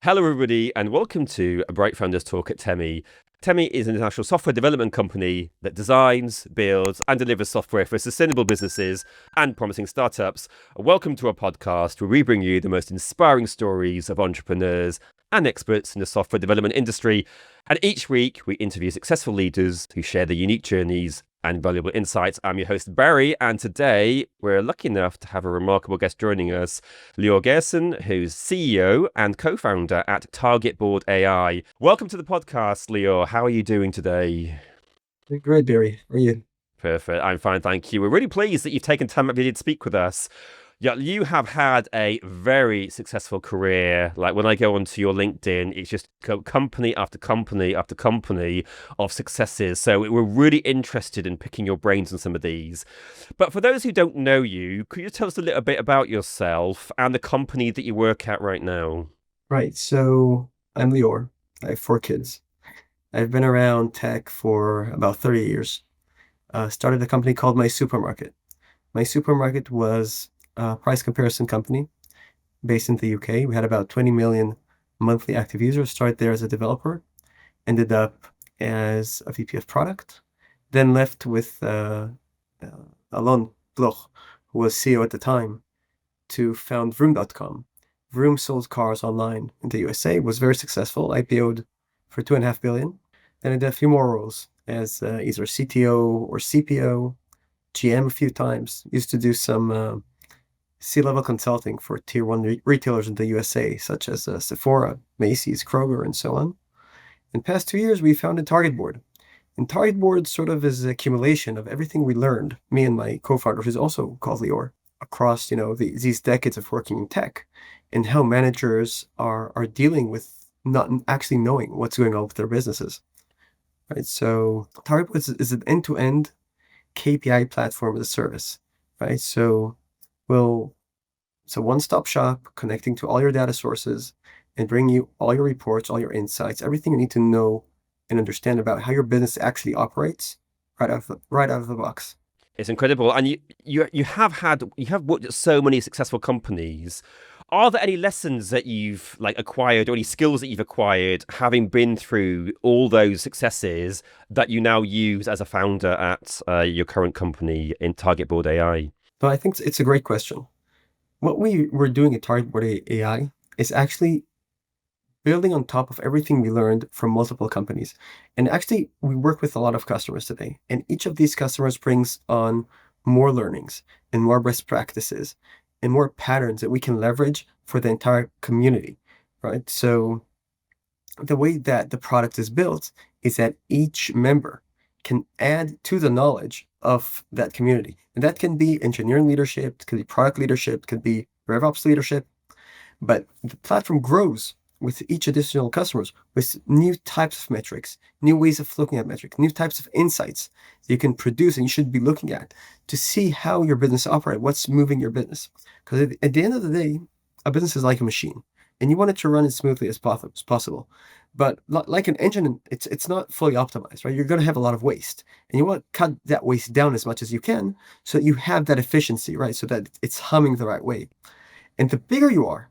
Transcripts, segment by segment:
Hello, everybody, and welcome to a Bright Founders Talk at Temi. Temi is an international software development company that designs, builds, and delivers software for sustainable businesses and promising startups. Welcome to our podcast where we bring you the most inspiring stories of entrepreneurs and experts in the software development industry. And each week, we interview successful leaders who share their unique journeys and valuable insights. I'm your host, Barry, and today we're lucky enough to have a remarkable guest joining us, Lior Gerson, who's CEO and co-founder at TargetBoard.ai. Welcome to the podcast, Lior. How are you doing today? Great, Barry. How are you? Perfect. I'm fine, thank you. We're really pleased that you've taken time out of your day to speak with us. Yeah, you have had a very successful career. Like when I go onto your LinkedIn, it's just company after company after company of successes. So we're really interested in picking your brains on some of these. But for those who don't know you, could you tell us a little bit about yourself and the company that you work at right now? Right. So I'm Lior. I have 4 kids. I've been around tech for about 30 years. Started a company called My Supermarket. My Supermarket was a price comparison company based in the UK. We had about 20 million monthly active users. Started there as a developer, ended up as a VP of product, then left with Alon Bloch, who was CEO at the time, to found Vroom.com. Vroom sold cars online in the USA, was very successful, IPO'd for 2.5 billion. Then I did a few more roles as either CTO or CPO, GM a few times. Used to do some C-level consulting for tier one retailers in the USA, such as Sephora, Macy's, Kroger, and so on. In the past 2 years, we founded TargetBoard. And TargetBoard sort of is an accumulation of everything we learned, me and my co-founder, who's also called Lior, across these decades of working in tech, and how managers are dealing with not actually knowing what's going on with their businesses. Right. So TargetBoard is an end-to-end KPI platform as a service. Right. So it's a one-stop shop connecting to all your data sources and bring you all your reports, all your insights, everything you need to know and understand about how your business actually operates right out of the box. It's incredible, and you have worked at so many successful companies. Are there any lessons that you've acquired, or any skills that you've acquired, having been through all those successes, that you now use as a founder at your current company in TargetBoard AI? But I think it's a great question. What we were doing at TargetBoard AI is actually building on top of everything we learned from multiple companies. And actually, we work with a lot of customers today, and each of these customers brings on more learnings and more best practices and more patterns that we can leverage for the entire community, right? So the way that the product is built is that each member can add to the knowledge of that community. And that can be engineering leadership, it could be product leadership, it could be RevOps leadership, but the platform grows with each additional customers with new types of metrics, new ways of looking at metrics, new types of insights that you can produce and you should be looking at to see how your business operates, what's moving your business. Because at the end of the day, a business is like a machine and you want it to run as smoothly as possible. But like an engine, it's not fully optimized, right? You're going to have a lot of waste and you want to cut that waste down as much as you can so that you have that efficiency, right? So that it's humming the right way. And the bigger you are,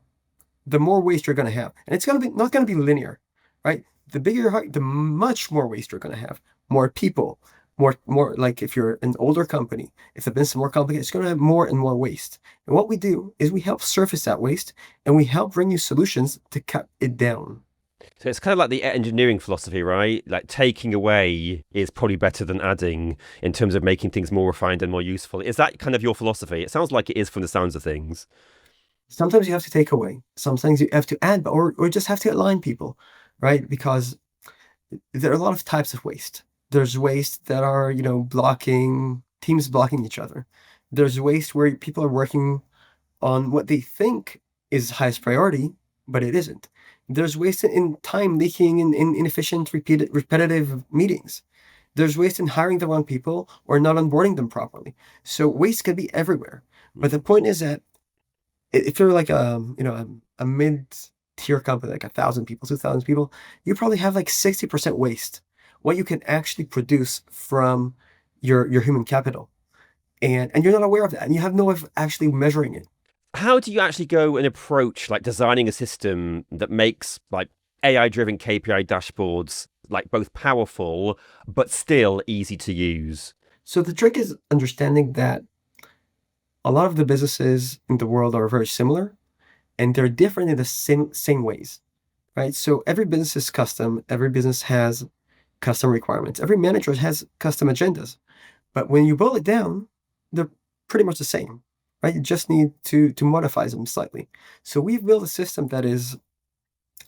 the more waste you're going to have. And it's going to be not going to be linear, right? The bigger your the much more waste you're going to have. More people, more like if you're an older company, if the business is more complicated, it's going to have more and more waste. And what we do is we help surface that waste and we help bring you solutions to cut it down. So it's kind of like the engineering philosophy, right? Like taking away is probably better than adding in terms of making things more refined and more useful. Is that kind of your philosophy? It sounds like it is from the sounds of things. Sometimes you have to take away, sometimes you have to add, or just have to align people, right? Because there are a lot of types of waste. There's waste that are, blocking teams blocking each other. There's waste where people are working on what they think is highest priority, but it isn't. There's waste in time leaking in inefficient, repetitive meetings. There's waste in hiring the wrong people or not onboarding them properly. So waste can be everywhere. But the point is that if you're like a mid-tier company, like 1,000 people, 2,000 people, you probably have like 60% waste. What you can actually produce from your human capital, and you're not aware of that, and you have no way of actually measuring it. How do you actually go and approach like designing a system that makes like AI driven KPI dashboards like both powerful but still easy to use? So the trick is understanding that a lot of the businesses in the world are very similar and they're different in the same ways, right? So every business is custom, every business has custom requirements, every manager has custom agendas. But when you boil it down, they're pretty much the same, right? You just need to modify them slightly. So we've built a system that is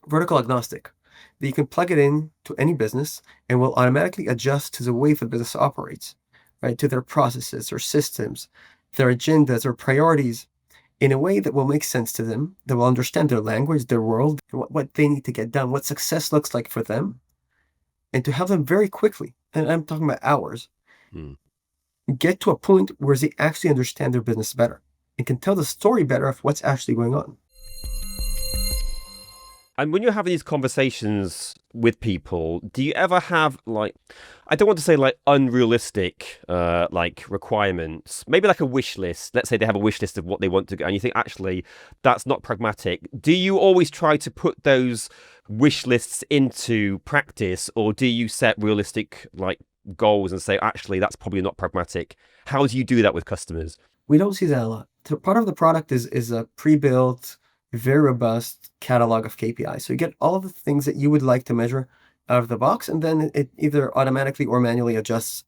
vertical agnostic, that you can plug it in to any business and will automatically adjust to the way the business operates, right? To their processes or systems, their agendas or priorities in a way that will make sense to them, that will understand their language, their world, what they need to get done, what success looks like for them, and to have them very quickly, and I'm talking about hours, Hmm. get to a point where they actually understand their business better and can tell the story better of what's actually going on. And when you're having these conversations with people, do you ever have like, I don't want to say like unrealistic like requirements, maybe like a wish list. Let's say they have a wish list of what they want to go, and you think actually that's not pragmatic. Do you always try to put those wish lists into practice, or do you set realistic like goals and say actually that's probably not pragmatic? How do you do that with customers? We don't see that a lot. So part of the product is a pre-built, very robust catalog of KPIs. So you get all of the things that you would like to measure out of the box, and then it either automatically or manually adjusts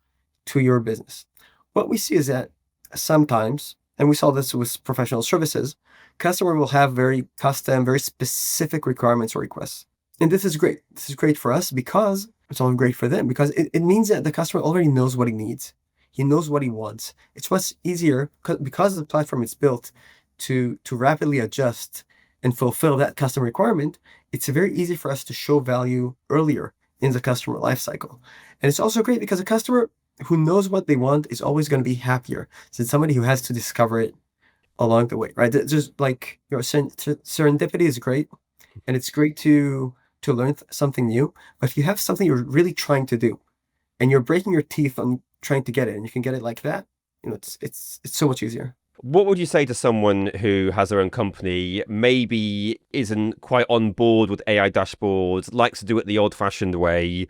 to your business. What we see is that sometimes, and we saw this with professional services, customer will have very custom, very specific requirements or requests. And this is great. This is great for us because it's all great for them because it means that the customer already knows what he needs. He knows what he wants. It's much easier because the platform is built to rapidly adjust and fulfill that customer requirement. It's very easy for us to show value earlier in the customer lifecycle. And it's also great because a customer who knows what they want is always going to be happier than somebody who has to discover it along the way, right? Just like serendipity is great, and it's great to learn something new. But if you have something you're really trying to do, and you're breaking your teeth on trying to get it, and you can get it like that, it's so much easier. What would you say to someone who has their own company, maybe isn't quite on board with AI dashboards, likes to do it the old-fashioned way?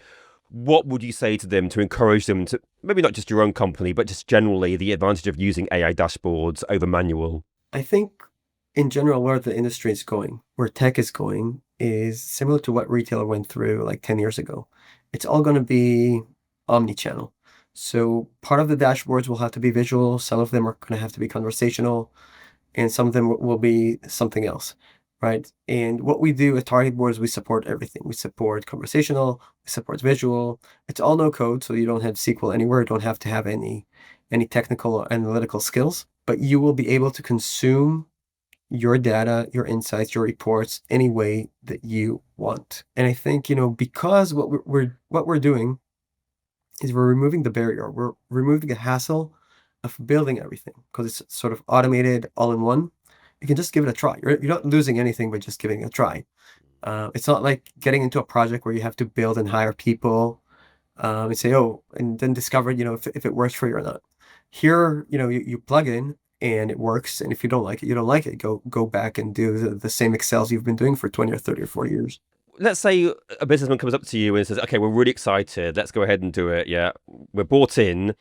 What would you say to them to encourage them to, maybe not just your own company, but just generally the advantage of using AI dashboards over manual? I think in general, where the industry is going, where tech is going, is similar to what retail went through like 10 years ago. It's all going to be omni-channel. So part of the dashboards will have to be visual. Some of them are going to have to be conversational, and some of them will be something else, right? And what we do at TargetBoard is we support everything. We support conversational, we support visual. It's all no code, so you don't have SQL anywhere. You don't have to have any technical or analytical skills, but you will be able to consume your data, your insights, your reports any way that you want. And I think, because what we're doing is we're removing the barrier. We're removing the hassle of building everything because it's sort of automated all in one. You can just give it a try. You're not losing anything by just giving it a try. It's not like getting into a project where you have to build and hire people and say, oh, and then discover, if it works for you or not. Here, you plug in and it works. And if you don't like it, you don't like it. Go back and do the same Excels you've been doing for 20 or 30 or 40 years. Let's say a businessman comes up to you and says, okay, we're really excited. Let's go ahead and do it. Yeah, we're bought in.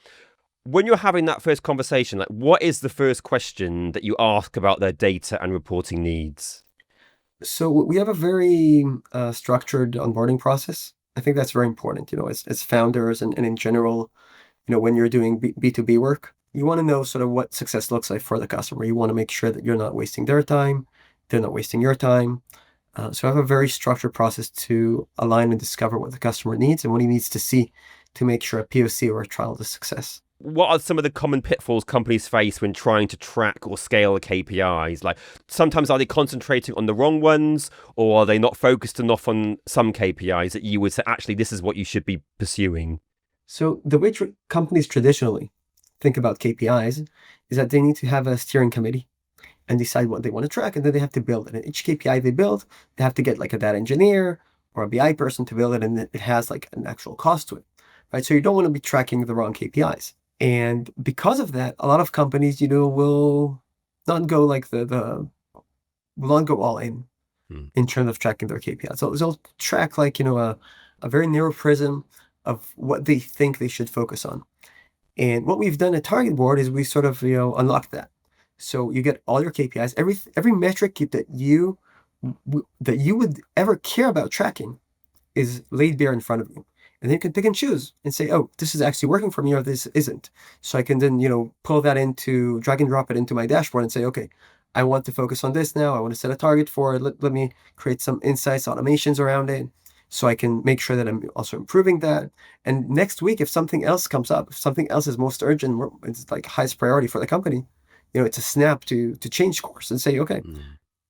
When you're having that first conversation, like what is the first question that you ask about their data and reporting needs? So we have a very structured onboarding process. I think that's very important, as founders and in general, when you're doing B2B work, you want to know sort of what success looks like for the customer. You want to make sure that you're not wasting their time, they're not wasting your time. So I have a very structured process to align and discover what the customer needs and what he needs to see to make sure a POC or a trial is a success. What are some of the common pitfalls companies face when trying to track or scale the KPIs? Like sometimes are they concentrating on the wrong ones, or are they not focused enough on some KPIs that you would say, actually, this is what you should be pursuing? So the way companies traditionally think about KPIs is that they need to have a steering committee and decide what they want to track, and then they have to build it. And each KPI they build, they have to get like a data engineer or a BI person to build it, and it has like an actual cost to it, right? So you don't want to be tracking the wrong KPIs. And because of that, a lot of companies, will not go like the will not go all Mm. in terms of tracking their KPIs. So they'll track like, a very narrow prism of what they think they should focus on. And what we've done at TargetBoard is we sort of, unlock that. So you get all your KPIs, every metric that you would ever care about tracking is laid bare in front of you. And then you can pick and choose and say, oh, this is actually working for me or this isn't. So I can then, pull that into, drag and drop it into my dashboard and say, okay, I want to focus on this now. I want to set a target for it. Let me create some insights, automations around it so I can make sure that I'm also improving that. And next week, if something else comes up, if something else is most urgent, it's like highest priority for the company, it's a snap to change course and say, okay, Mm.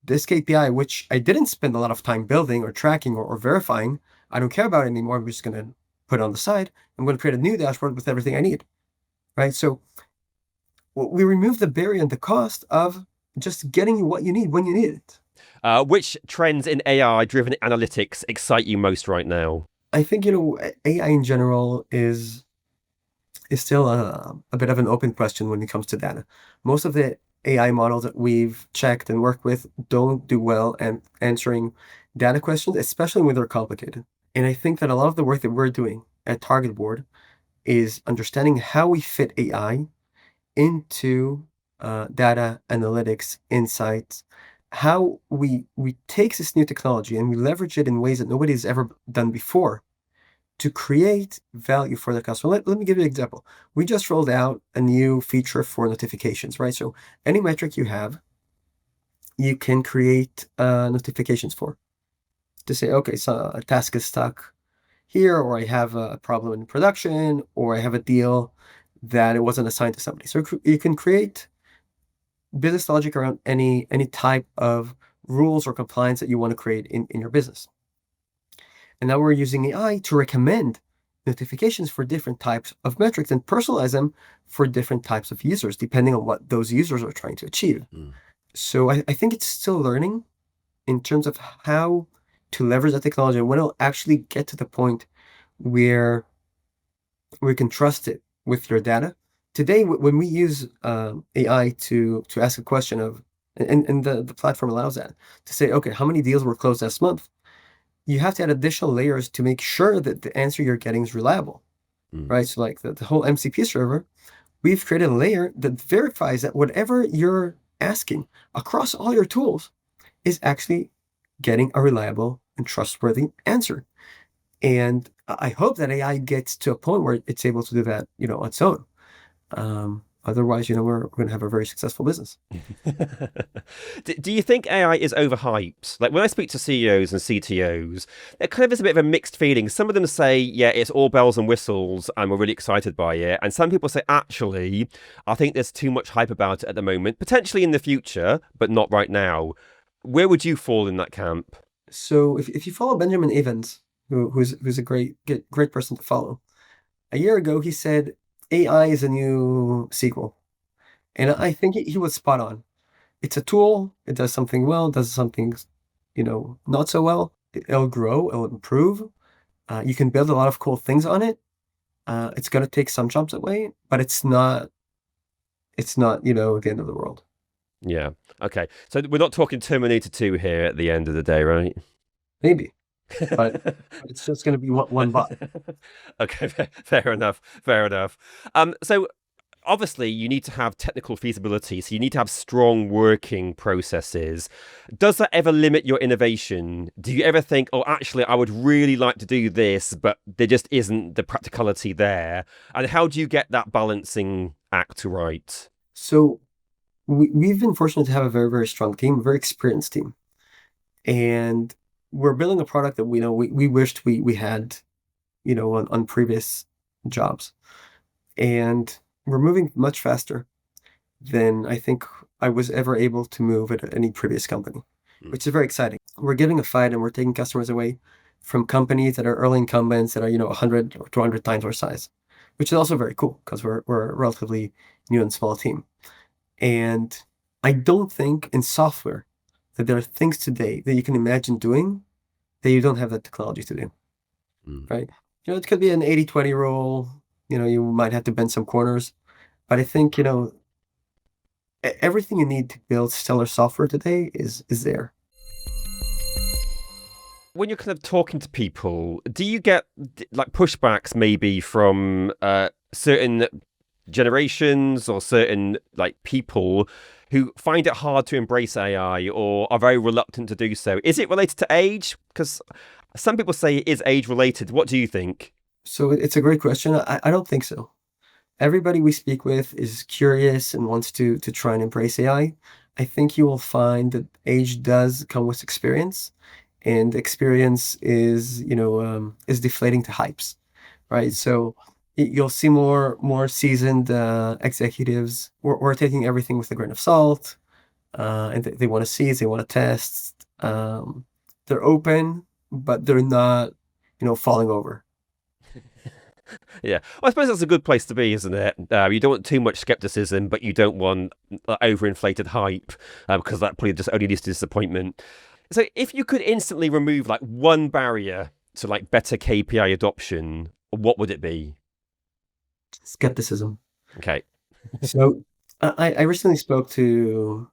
this KPI, which I didn't spend a lot of time building or tracking or verifying, I don't care about it anymore. I'm just going to put it on the side. I'm going to create a new dashboard with everything I need, right? So we remove the barrier and the cost of just getting you what you need when you need it. Which trends in AI-driven analytics excite you most right now? I think, AI in general is still a bit of an open question when it comes to data. Most of the AI models that we've checked and worked with don't do well at answering data questions, especially when they're complicated. And I think that a lot of the work that we're doing at TargetBoard is understanding how we fit AI into data analytics, insights, how we take this new technology and we leverage it in ways that nobody's ever done before to create value for the customer. Let me give you an example. We just rolled out a new feature for notifications, right? So any metric you have, you can create notifications for to say, okay, so a task is stuck here, or I have a problem in production, or I have a deal that it wasn't assigned to somebody. So you can create business logic around any type of rules or compliance that you want to create in your business. And now we're using AI to recommend notifications for different types of metrics and personalize them for different types of users, depending on what those users are trying to achieve. Mm. So I think it's still learning in terms of how to leverage that technology and when it'll actually get to the point where we can trust it with your data. Today, when we use AI to ask a question of, and the platform allows that to say, okay, how many deals were closed last month? You have to add additional layers to make sure that the answer you're getting is reliable, Mm. right? So like the whole MCP server, we've created a layer that verifies that whatever you're asking across all your tools is actually getting a reliable and trustworthy answer. And I hope that AI gets to a point where it's able to do that, on its own. Otherwise, we're going to have a very successful business. Do you think AI is overhyped? Like when I speak to CEOs and CTOs, there kind of is a bit of a mixed feeling. Some of them say, yeah, it's all bells and whistles and we're really excited by it. And some people say, actually, I think there's too much hype about it at the moment, potentially in the future, but not right now. Where would you fall in that camp? So if you follow Benjamin Evans, who's a great person to follow, a year ago he said AI is a new sequel, and I think he was spot on. It's a tool. It does something well. Does something, not so well. It'll grow. It'll improve. You can build a lot of cool things on it. It's going to take some jumps away, but it's not. It's not, the end of the world. Yeah. Okay. So we're not talking Terminator 2 here at the end of the day, right? Maybe, but it's just going to be one bot. Okay, fair enough. Fair enough. So obviously you need to have technical feasibility, so you need to have strong working processes. Does that ever limit your innovation? Do you ever think, oh, actually, I would really like to do this, but there just isn't the practicality there? And how do you get that balancing act right? So we've been fortunate to have a very, very strong team, a very experienced team. And we're building a product that we wished we had, on previous jobs. And we're moving much faster than I think I was ever able to move at any previous company, Mm. which is very exciting. We're giving a fight and we're taking customers away from companies that are early incumbents that are, 100 or 200 times our size, which is also very cool because we're a relatively new and small team. And I don't think in software that there are things today that you can imagine doing that you don't have the technology to do, Mm. right? It could be an 80-20 rule. You might have to bend some corners, but I think, everything you need to build stellar software today is there. When you're kind of talking to people, do you get like pushbacks maybe from certain generations or certain like people who find it hard to embrace AI or are very reluctant to do so? Is it related to age? Because some people say it is age related. What do you think? So it's a great question. I don't think so. Everybody we speak with is curious and wants to try and embrace AI. I think you will find that age does come with experience, and experience is, is deflating to hypes, right? So you'll see more seasoned executives who are taking everything with a grain of salt, and they want to see it, they want to test. They're open, but they're not, falling over. Yeah, well, I suppose that's a good place to be, isn't it? You don't want too much skepticism, but you don't want overinflated hype because that probably just only leads to disappointment. So, if you could instantly remove like one barrier to like better KPI adoption, what would it be? Skepticism. Okay. So I recently spoke to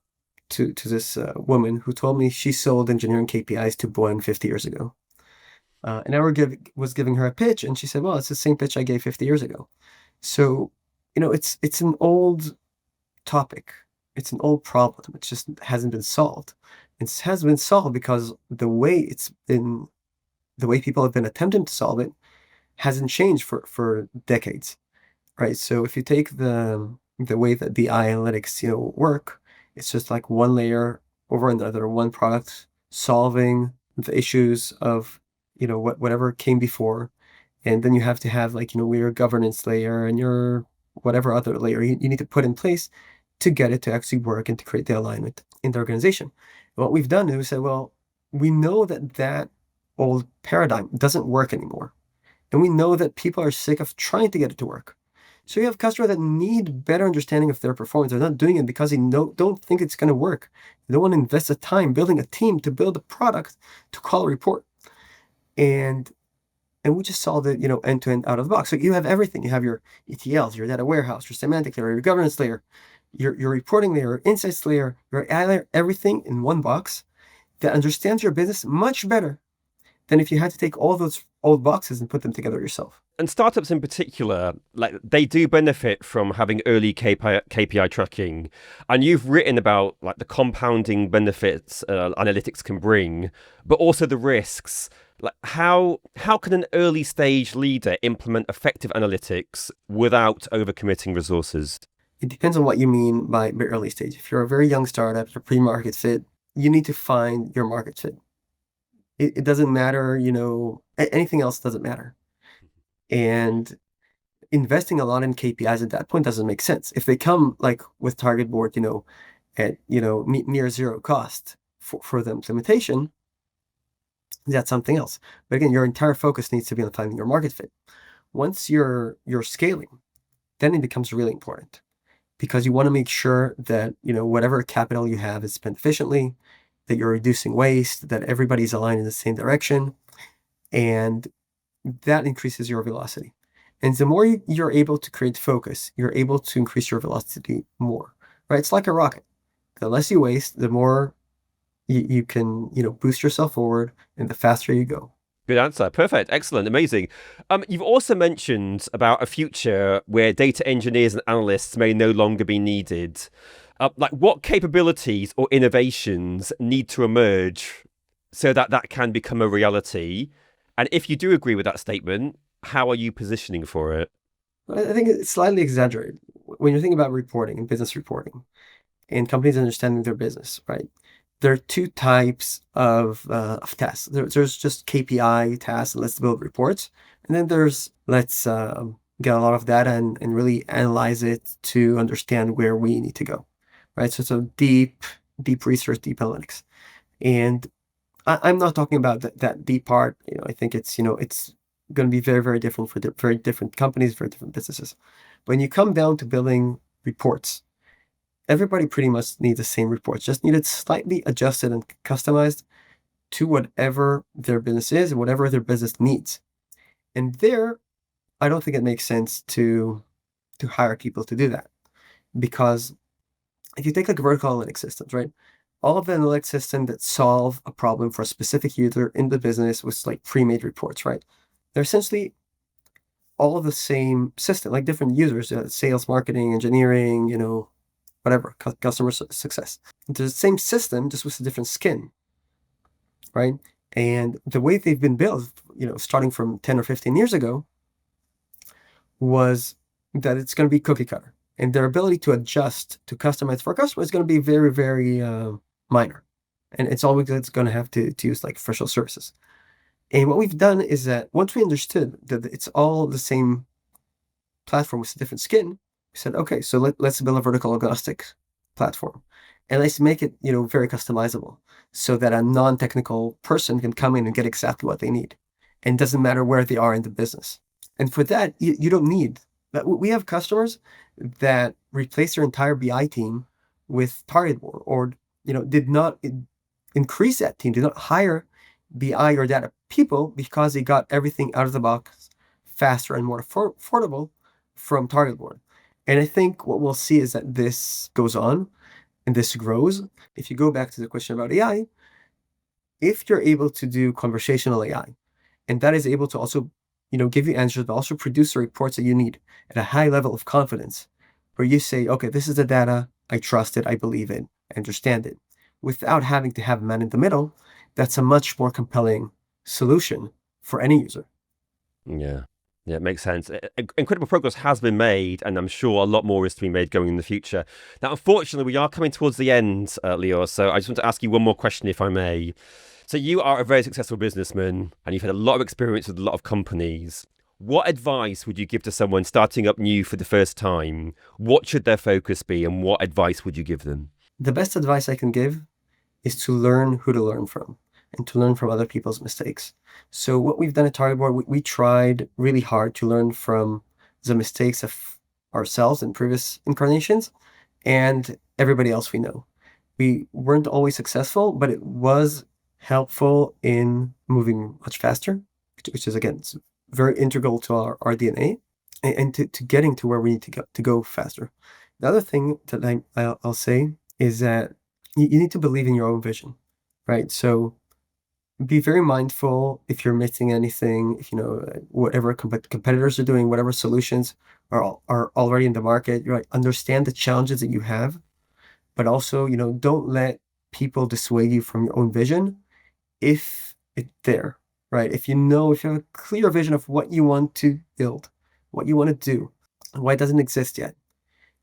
this woman who told me she sold engineering KPIs to Boeing 50 years ago. And was giving her a pitch, and she said, "Well, it's the same pitch I gave 50 years ago." So, it's an old topic. It's an old problem. It just hasn't been solved. It has been solved because the way people have been attempting to solve it hasn't changed for decades, right? So if you take the way that the analytics, work, it's just like one layer over another, one product solving the issues of, whatever came before. And then you have to have like, your governance layer and your whatever other layer you need to put in place to get it to actually work and to create the alignment in the organization. And what we've done is we said, well, we know that that old paradigm doesn't work anymore. And we know that people are sick of trying to get it to work. So you have customers that need better understanding of their performance. They're not doing it because they don't think it's going to work. They don't want to invest the time building a team to build a product to call a report. And we just solved it, end to end out of the box. So you have everything. You have your ETLs, your data warehouse, your semantic layer, your governance layer, your reporting layer, your insights layer, your AI layer, everything in one box that understands your business much better than if you had to take all those old boxes and put them together yourself. And startups in particular, like they do benefit from having early KPI tracking. And you've written about like the compounding benefits analytics can bring, but also the risks. Like how can an early stage leader implement effective analytics without overcommitting resources? It depends on what you mean by early stage. If you're a very young startup, you're pre-market fit, you need to find your market fit. It doesn't matter, anything else doesn't matter. And investing a lot in KPIs at that point doesn't make sense. If they come like with TargetBoard, at near zero cost for the implementation, that's something else. But again, your entire focus needs to be on finding your market fit. Once you're scaling, then it becomes really important because you want to make sure that whatever capital you have is spent efficiently, that you're reducing waste, that everybody's aligned in the same direction, and that increases your velocity. And the more you're able to create focus, you're able to increase your velocity more, right? It's like a rocket. The less you waste, the more you can, boost yourself forward, and the faster you go. Good answer. Perfect. Excellent. Amazing. You've also mentioned about a future where data engineers and analysts may no longer be needed. Like what capabilities or innovations need to emerge so that that can become a reality? And if you do agree with that statement, how are you positioning for it? I think it's slightly exaggerated when you're thinking about reporting and business reporting and companies understanding their business, right? There are two types of tasks. There's just KPI tasks, let's build reports. And then there's let's get a lot of data and really analyze it to understand where we need to go, right? So deep research, deep analytics. And I'm not talking about that deep part. I think it's going to be very, very different for very different companies, very different businesses. When you come down to building reports, everybody pretty much needs the same reports, just needed slightly adjusted and customized to whatever their business is and whatever their business needs. And there, I don't think it makes sense to hire people to do that because if you take like vertical analytics systems, right? All of the analytics systems that solve a problem for a specific user in the business with like pre-made reports, right? They're essentially all of the same system, like different users, sales, marketing, engineering, whatever, customer success. It's the same system, just with a different skin, right? And the way they've been built, starting from 10 or 15 years ago, was that it's going to be cookie cutter. And their ability to adjust, to customize for a customer is going to be very, very minor. And it's always going to have to use like professional services. And what we've done is that once we understood that it's all the same platform with a different skin, we said, okay, so let's build a vertical agnostic platform. And let's make it, very customizable so that a non-technical person can come in and get exactly what they need. And it doesn't matter where they are in the business. And for that, you don't need that. We have customers that replace their entire BI team with TargetBoard, or did not increase that team, did not hire BI or data people because they got everything out of the box faster and more affordable from TargetBoard. And I think what we'll see is that this goes on and this grows. If you go back to the question about AI, if you're able to do conversational AI, and that is able to also give you answers, but also produce the reports that you need at a high level of confidence, where you say, okay, this is the data, I trust it, I believe it, I understand it, without having to have a man in the middle, that's a much more compelling solution for any user. Yeah. Yeah, it makes sense. Incredible progress has been made, and I'm sure a lot more is to be made going in the future. Now, unfortunately, we are coming towards the end, Lior, so I just want to ask you one more question, if I may. So you are a very successful businessman, and you've had a lot of experience with a lot of companies. What advice would you give to someone starting up new for the first time? What should their focus be, and what advice would you give them? The best advice I can give is to learn who to learn from and to learn from other people's mistakes. So what we've done at TargetBoard, we tried really hard to learn from the mistakes of ourselves in previous incarnations and everybody else we know. We weren't always successful, but it was helpful in moving much faster, which is, again, it's very integral to our DNA and to getting to where we need to go faster. The other thing that I'll say is that you need to believe in your own vision, right? So be very mindful if you're missing anything, if whatever competitors are doing, whatever solutions are already in the market, right? Understand the challenges that you have, but also, don't let people dissuade you from your own vision if it's there, right? If you have a clear vision of what you want to build, what you want to do, and why it doesn't exist yet,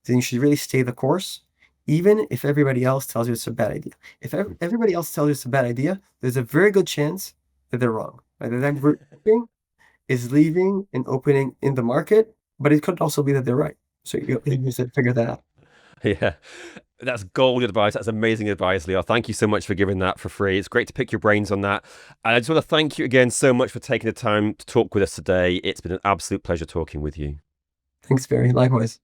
then you should really stay the course, even if everybody else tells you it's a bad idea. If everybody else tells you it's a bad idea, there's a very good chance that they're wrong. Right? That everything is leaving and opening in the market, but it could also be that they're right. So you need to figure that out. Yeah, that's gold advice. That's amazing advice, Leo. Thank you so much for giving that for free. It's great to pick your brains on that. And I just want to thank you again so much for taking the time to talk with us today. It's been an absolute pleasure talking with you. Thanks, Barry. Likewise.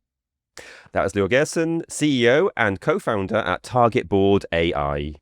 That was Lior Gerson, CEO and co-founder at TargetBoard.ai.